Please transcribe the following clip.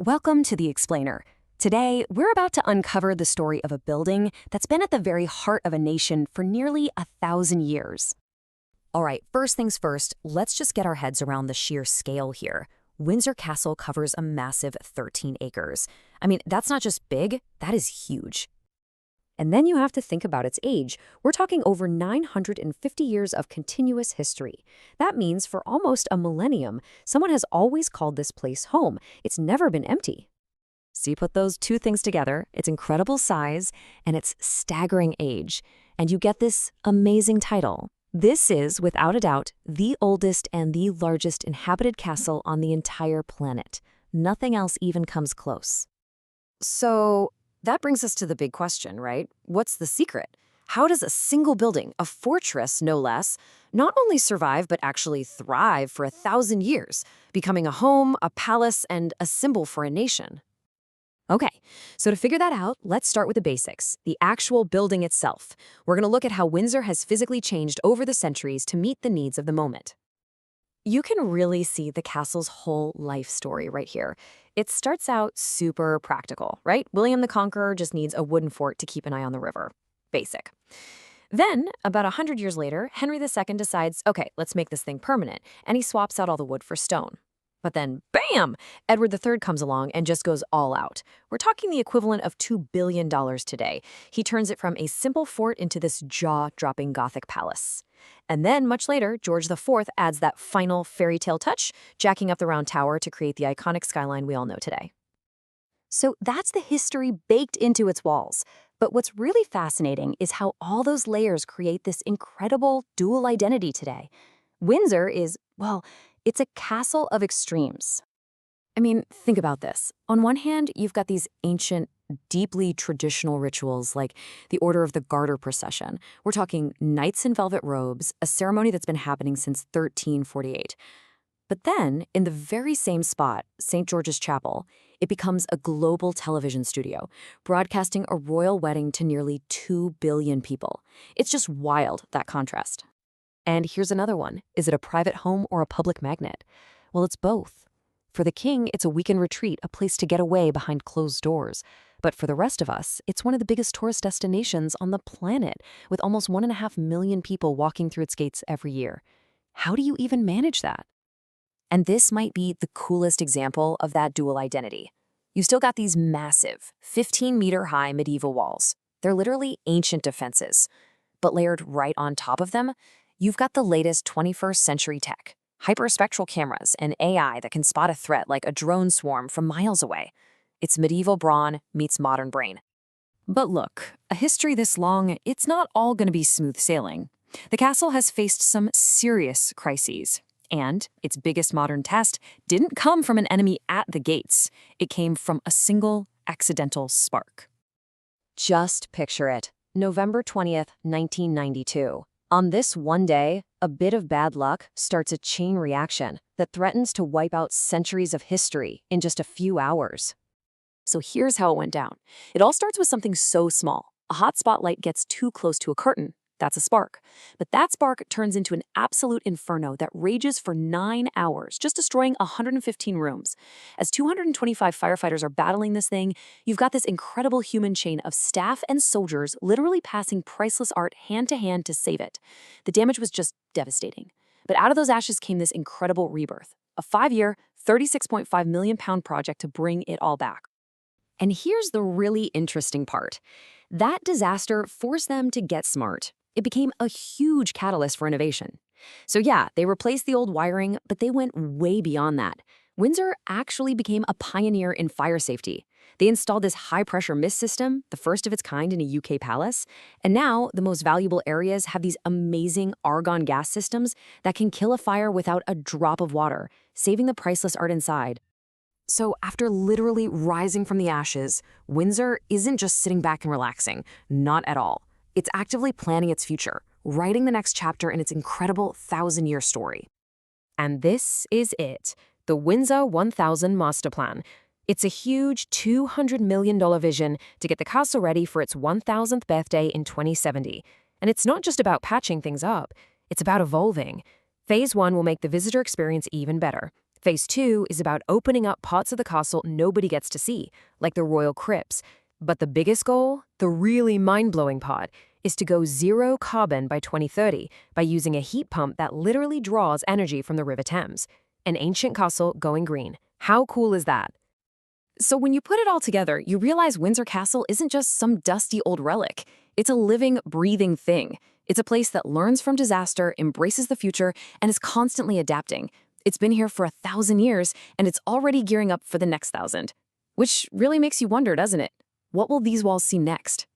Welcome to The Explainer. Today, we're about to uncover the story of a building that's been at the very heart of a nation for nearly 1,000 years. All right, first things first, let's just get our heads around the sheer scale here. Windsor Castle covers a massive 13 acres. I mean, that's not just big, that is huge. And then you have to think about its age. We're talking over 950 years of continuous history. That means for almost a millennium, someone has always called this place home. It's never been empty. So you put those two things together, its incredible size and its staggering age, and you get this amazing title. This is, without a doubt, the oldest and the largest inhabited castle on the entire planet. Nothing else even comes close. So that brings us to the big question, right? What's the secret? How does a single building, a fortress no less, not only survive but actually thrive for 1,000 years, becoming a home, a palace, and a symbol for a nation? Okay, so to figure that out, let's start with the basics, the actual building itself. We're going to look at how Windsor has physically changed over the centuries to meet the needs of the moment. You can really see the castle's whole life story right here. It starts out super practical, right? William the Conqueror just needs a wooden fort to keep an eye on the river. Basic. Then, about 100 years later, Henry II decides, okay, let's make this thing permanent, and he swaps out all the wood for stone. But then, bam! Edward III comes along and just goes all out. We're talking the equivalent of $2 billion today. He turns it from a simple fort into this jaw-dropping Gothic palace. And then, much later, George IV adds that final fairy tale touch, jacking up the round tower to create the iconic skyline we all know today. So that's the history baked into its walls. But what's really fascinating is how all those layers create this incredible dual identity today. Windsor is, well, it's a castle of extremes. I mean, think about this. On one hand, you've got these ancient, deeply traditional rituals like the Order of the Garter procession. We're talking knights in velvet robes, a ceremony that's been happening since 1348. But then, in the very same spot, St. George's Chapel, it becomes a global television studio, broadcasting a royal wedding to nearly 2 billion people. It's just wild, that contrast. And here's another one. Is it a private home or a public magnet? Well, it's both. For the king, it's a weekend retreat, a place to get away behind closed doors. But for the rest of us, it's one of the biggest tourist destinations on the planet, with almost 1.5 million people walking through its gates every year. How do you even manage that? And this might be the coolest example of that dual identity. You still got these massive, 15-meter-high medieval walls. They're literally ancient defenses. But layered right on top of them, you've got the latest 21st century tech, hyperspectral cameras and AI that can spot a threat like a drone swarm from miles away. It's medieval brawn meets modern brain. But look, a history this long, it's not all going to be smooth sailing. The castle has faced some serious crises. And its biggest modern test didn't come from an enemy at the gates. It came from a single accidental spark. Just picture it. November 20th, 1992. On this one day, a bit of bad luck starts a chain reaction that threatens to wipe out centuries of history in just a few hours. So here's how it went down. It all starts with something so small. A hot spotlight gets too close to a curtain. That's a spark. But that spark turns into an absolute inferno that rages for 9 hours, just destroying 115 rooms. As 225 firefighters are battling this thing, you've got this incredible human chain of staff and soldiers literally passing priceless art hand to hand to save it. The damage was just devastating. But out of those ashes came this incredible rebirth, a 5-year, £36.5 million project to bring it all back. And here's the really interesting part. That disaster forced them to get smart. It became a huge catalyst for innovation. So yeah, they replaced the old wiring, but they went way beyond that. Windsor actually became a pioneer in fire safety. They installed this high-pressure mist system, the first of its kind in a UK palace, and now the most valuable areas have these amazing argon gas systems that can kill a fire without a drop of water, saving the priceless art inside. So after literally rising from the ashes, Windsor isn't just sitting back and relaxing, not at all. It's actively planning its future, writing the next chapter in its incredible 1,000-year story. And this is it, the Windsor 1000 Master Plan. It's a huge $200 million vision to get the castle ready for its 1000th birthday in 2070. And it's not just about patching things up, it's about evolving. Phase 1 will make the visitor experience even better. Phase 2 is about opening up parts of the castle nobody gets to see, like the royal crypts. But the biggest goal, the really mind-blowing part, is to go zero carbon by 2030 by using a heat pump that literally draws energy from the River Thames. An ancient castle going green. How cool is that? So when you put it all together, you realize Windsor Castle isn't just some dusty old relic. It's a living, breathing thing. It's a place that learns from disaster, embraces the future, and is constantly adapting. It's been here for 1,000 years, and it's already gearing up for the next 1,000. Which really makes you wonder, doesn't it? What will these walls see next?